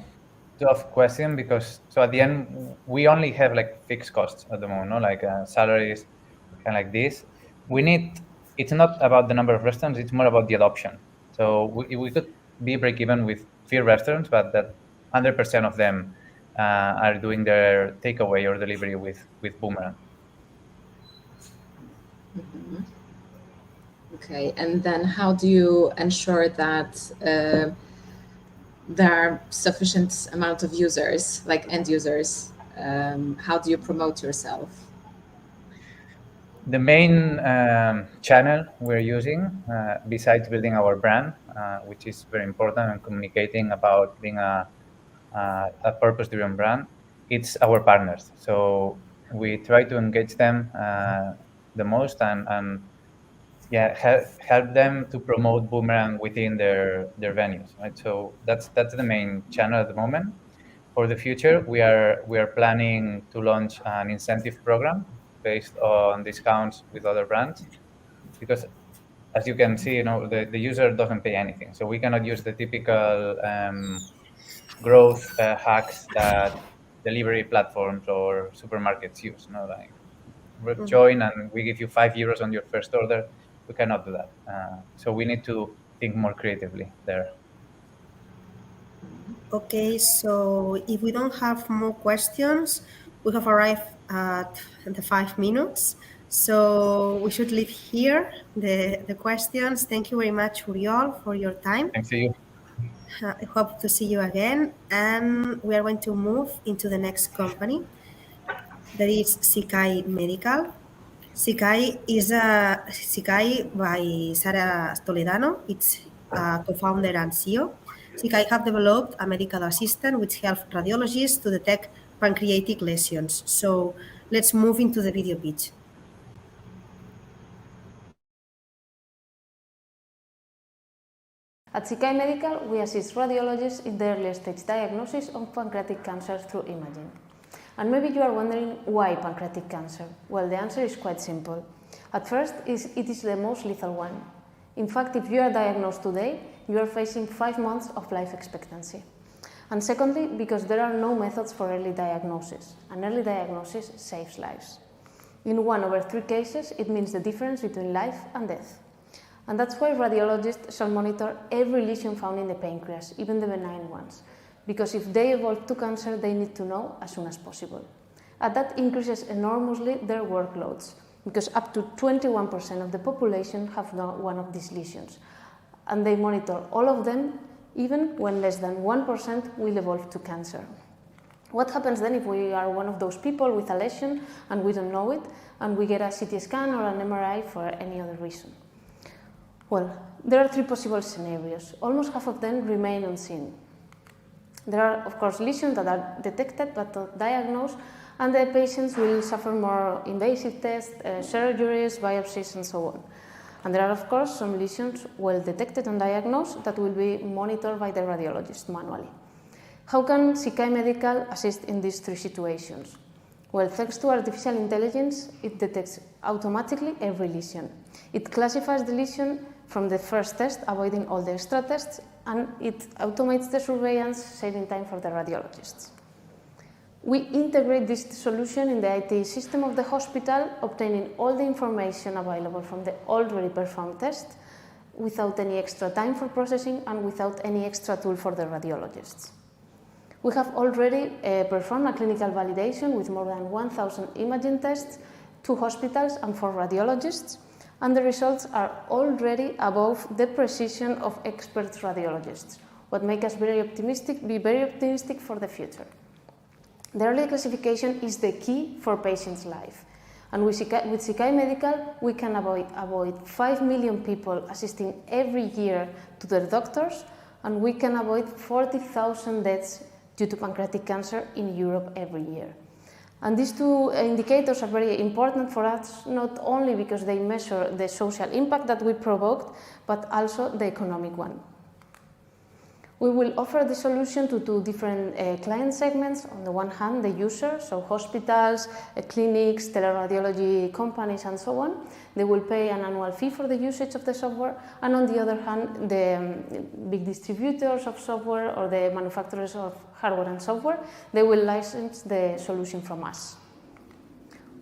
tough question, because at the end we only have like fixed costs at the moment, no? Like salaries, kind of like this. It's not about the number of restaurants, it's more about the adoption. So we could be break even with few restaurants, but that 100% of them are doing their takeaway or delivery with Boomerang. Mm-hmm. Okay, and then how do you ensure that there are sufficient amount of users, like end users? How do you promote yourself? The main channel we're using, besides building our brand, which is very important, and communicating about being a purpose-driven brand, it's our partners. So we try to engage them the most, and help them to promote Boomerang within their venues, right? So that's the main channel at the moment. For the future, we are planning to launch an incentive program based on discounts with other brands, because as you can see, the user doesn't pay anything. So we cannot use the typical growth hacks that delivery platforms or supermarkets use. Like join and we give you €5 on your first order. We cannot do that. So we need to think more creatively there. Okay, so if we don't have more questions, we have arrived at the 5 minutes. So we should leave here the questions. Thank you very much, Uriol, for your time. Thanks to you. I hope to see you again. And we are going to move into the next company. That is Sikai Medical. Sikai is Sikai by Sara Toledano. It's co-founder and CEO. Sikai have developed a medical assistant which helps radiologists to detect pancreatic lesions. So let's move into the video pitch. At Sikai Medical, we assist radiologists in the early stage diagnosis of pancreatic cancer through imaging. And maybe you are wondering why pancreatic cancer? Well, the answer is quite simple. At first, it is the most lethal one. In fact, if you are diagnosed today, you are facing 5 months of life expectancy. And secondly, because there are no methods for early diagnosis, and early diagnosis saves lives. In 1 over 3 cases, it means the difference between life and death. And that's why radiologists shall monitor every lesion found in the pancreas, even the benign ones, because if they evolve to cancer, they need to know as soon as possible. And that increases enormously their workloads, because up to 21% of the population have one of these lesions, and they monitor all of them, even when less than 1% will evolve to cancer. What happens then if we are one of those people with a lesion and we don't know it, and we get a CT scan or an MRI for any other reason? Well, there are 3 possible scenarios. Almost half of them remain unseen. There are, of course, lesions that are detected but not diagnosed, and the patients will suffer more invasive tests, surgeries, biopsies, and so on. And there are, of course, some lesions well detected and diagnosed that will be monitored by the radiologist manually. How can Sikai Medical assist in these 3 situations? Well, thanks to artificial intelligence, it detects automatically every lesion. It classifies the lesion from the first test, avoiding all the extra tests, and it automates the surveillance, saving time for the radiologists. We integrate this solution in the IT system of the hospital, obtaining all the information available from the already performed test without any extra time for processing and without any extra tool for the radiologists. We have already performed a clinical validation with more than 1,000 imaging tests, 2 hospitals and 4 radiologists, and the results are already above the precision of expert radiologists, what makes us be very optimistic for the future. The early classification is the key for patients' life, and with Sikai Medical, we can avoid 5 million people assisting every year to their doctors, and we can avoid 40,000 deaths due to pancreatic cancer in Europe every year. And these 2 indicators are very important for us, not only because they measure the social impact that we provoked, but also the economic one. We will offer the solution to 2 different client segments. On the one hand, the user, so hospitals, clinics, teleradiology companies, and so on. They will pay an annual fee for the usage of the software. And on the other hand, the big distributors of software or the manufacturers of hardware and software, they will license the solution from us.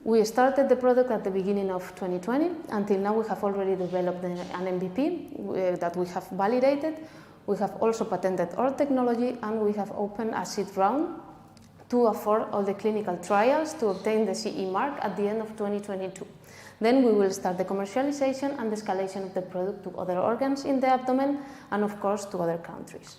We started the product at the beginning of 2020. Until now, we have already developed an MVP that we have validated. We have also patented our technology, and we have opened a seed round to afford all the clinical trials to obtain the CE mark at the end of 2022. Then we will start the commercialization and the escalation of the product to other organs in the abdomen and, of course, to other countries.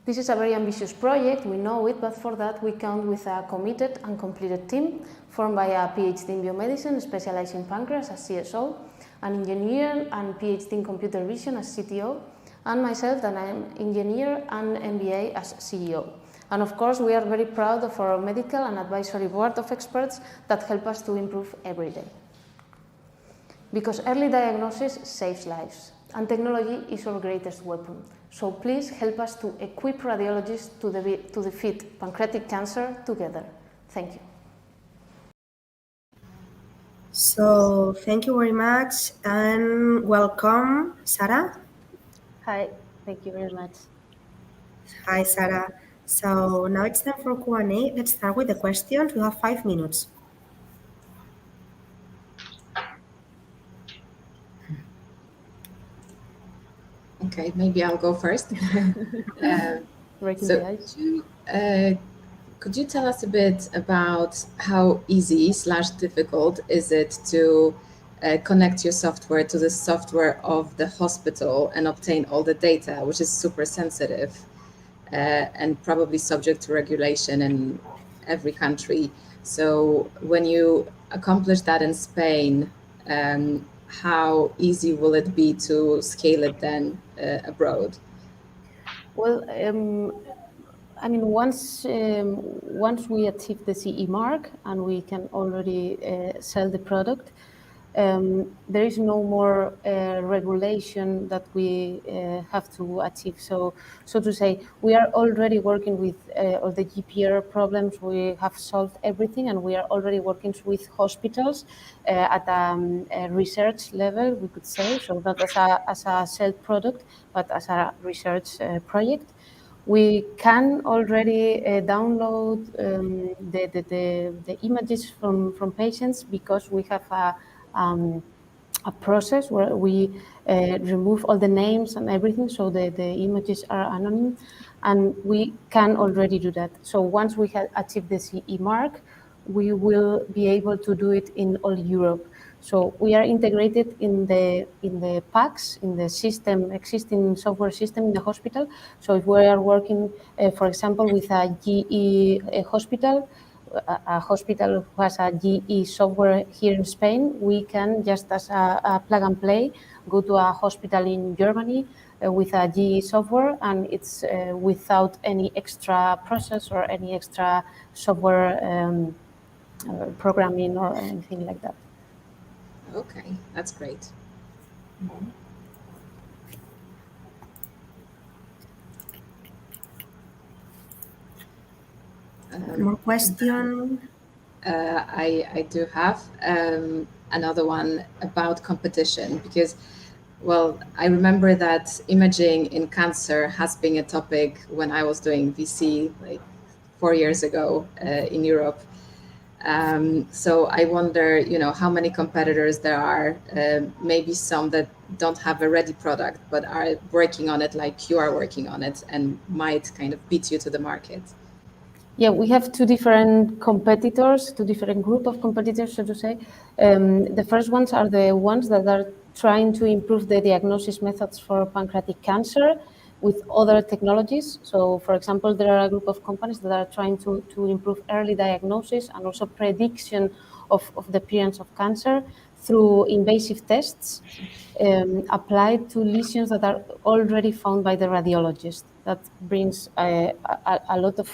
This is a very ambitious project, we know it, but for that we count with a committed and completed team formed by a PhD in biomedicine specialized in pancreas as CSO, an engineer and PhD in computer vision as CTO, and myself, that I am engineer and MBA as CEO. And of course, we are very proud of our medical and advisory board of experts that help us to improve every day. Because early diagnosis saves lives, and technology is our greatest weapon. So please help us to equip radiologists to defeat pancreatic cancer together. Thank you. So thank you very much, and welcome, Sarah. Hi, thank you very much. Hi, Sarah. So now it's time for Q&A. Let's start with the questions. We have 5 minutes. Okay, maybe I'll go first. Could you tell us a bit about how easy/difficult is it to connect your software to the software of the hospital and obtain all the data, which is super sensitive and probably subject to regulation in every country. So when you accomplish that in Spain, how easy will it be to scale it then abroad? Well, I mean, once we achieve the CE mark and we can already sell the product, there is no more regulation that we have to achieve. So to say, we are already working with all the GDPR problems. We have solved everything, and we are already working with hospitals at a research level, we could say. So not as a sell product, but as a research project. We can already download the images from patients because we have a process where we remove all the names and everything, so the images are anonymous, and we can already do that. So once we have achieved the CE mark, we will be able to do it in all Europe. So we are integrated in the PACS, in the system, existing software system in the hospital. So if we are working, for example, with a GE hospital, a hospital who has a GE software here in Spain, we can just as a plug and play go to a hospital in Germany with a GE software, and it's without any extra process or any extra software programming or anything like that. Okay, that's great. More question? I do have another one about competition, because, well, I remember that imaging in cancer has been a topic when I was doing VC like 4 years ago in Europe. So I wonder, how many competitors there are, maybe some that don't have a ready product, but are working on it like you are working on it and might kind of beat you to the market. Yeah, we have two different competitors, two different group of competitors, so to say. The first ones are the ones that are trying to improve the diagnosis methods for pancreatic cancer with other technologies. So, for example, there are a group of companies that are trying to improve early diagnosis and also prediction of the appearance of cancer through invasive tests applied to lesions that are already found by the radiologist. That brings a lot of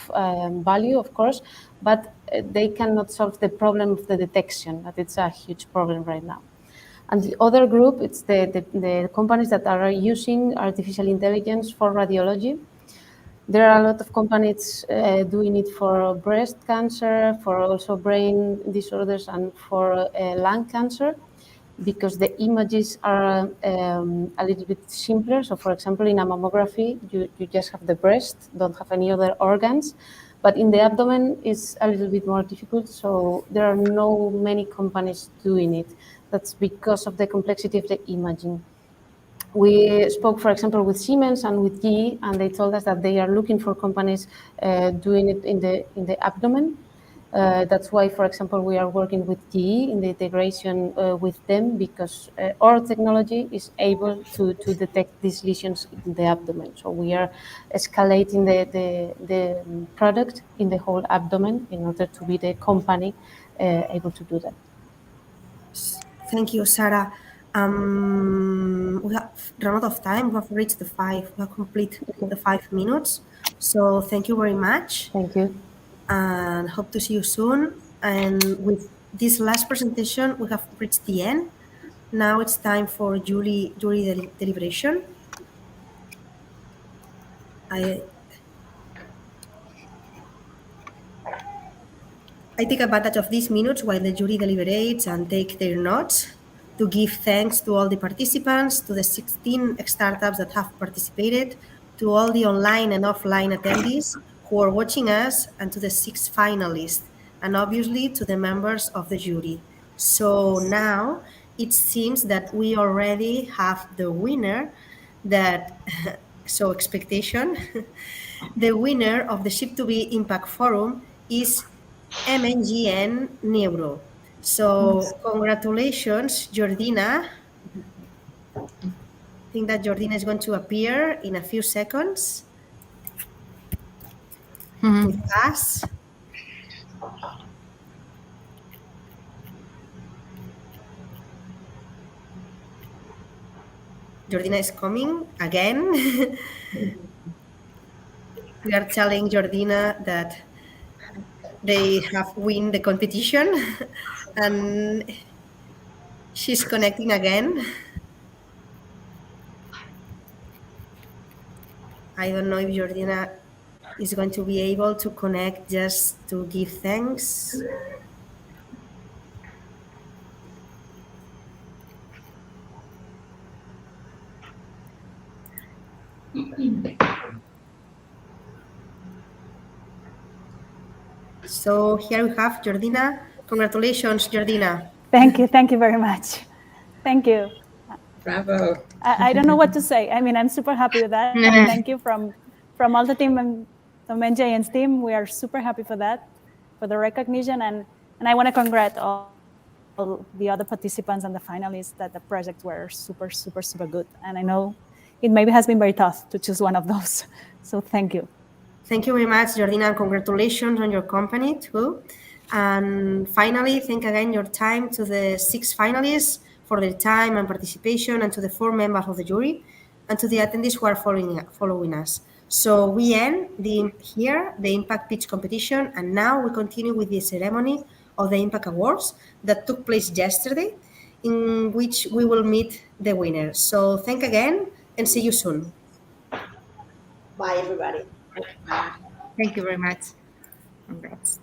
value, of course, but they cannot solve the problem of the detection, that it's a huge problem right now. And the other group, it's the companies that are using artificial intelligence for radiology. There are a lot of companies doing it for breast cancer, for also brain disorders, and for lung cancer, because the images are a little bit simpler. So, for example, in a mammography, you just have the breast, don't have any other organs. But in the abdomen, it's a little bit more difficult. So there are no many companies doing it. That's because of the complexity of the imaging. We spoke, for example, with Siemens and with GE, and they told us that they are looking for companies doing it in the abdomen. That's why, for example, we are working with GE in the integration with them, because our technology is able to detect these lesions in the abdomen. So we are escalating the product in the whole abdomen in order to be the company able to do that. Thank you, Sarah. We have run out of time. We have reached we have completed the 5 minutes. So thank you very much. Thank you. And hope to see you soon. And with this last presentation, we have reached the end. Now it's time for jury deliberation. I take advantage of these minutes while the jury deliberates and take their notes to give thanks to all the participants, to the 16 startups that have participated, to all the online and offline attendees who are watching us, and to the 6 finalists, and obviously to the members of the jury. So now it seems that we already have the winner so expectation. The winner of the Ship2B Impact Forum is MNGN Neuro. So congratulations, Jordina. I think that Jordina is going to appear in a few seconds with us. Jordina is coming again. We are telling Jordina that they have won the competition, and She's connecting again. I don't know if Jordina is going to be able to connect just to give thanks. So here we have Jordina. Congratulations, Jordina. Thank you very much. Thank you. Bravo. I don't know what to say. I mean, I'm super happy with that. And thank you from all the team and from NJN's team. We are super happy for that, for the recognition. And I want to congratulate all the other participants and the finalists that the projects were super, super, super good. And I know it maybe has been very tough to choose one of those. So thank you. Thank you very much, Jordina, and congratulations on your company too. And finally, thank again your time to the 6 finalists for their time and participation, and to the 4 members of the jury, and to the attendees who are following us. So we end here the Impact Pitch competition, and now we continue with the ceremony of the Impact Awards that took place yesterday, in which we will meet the winners. So thank again, and see you soon. Bye, everybody. Thank you very much. Congrats.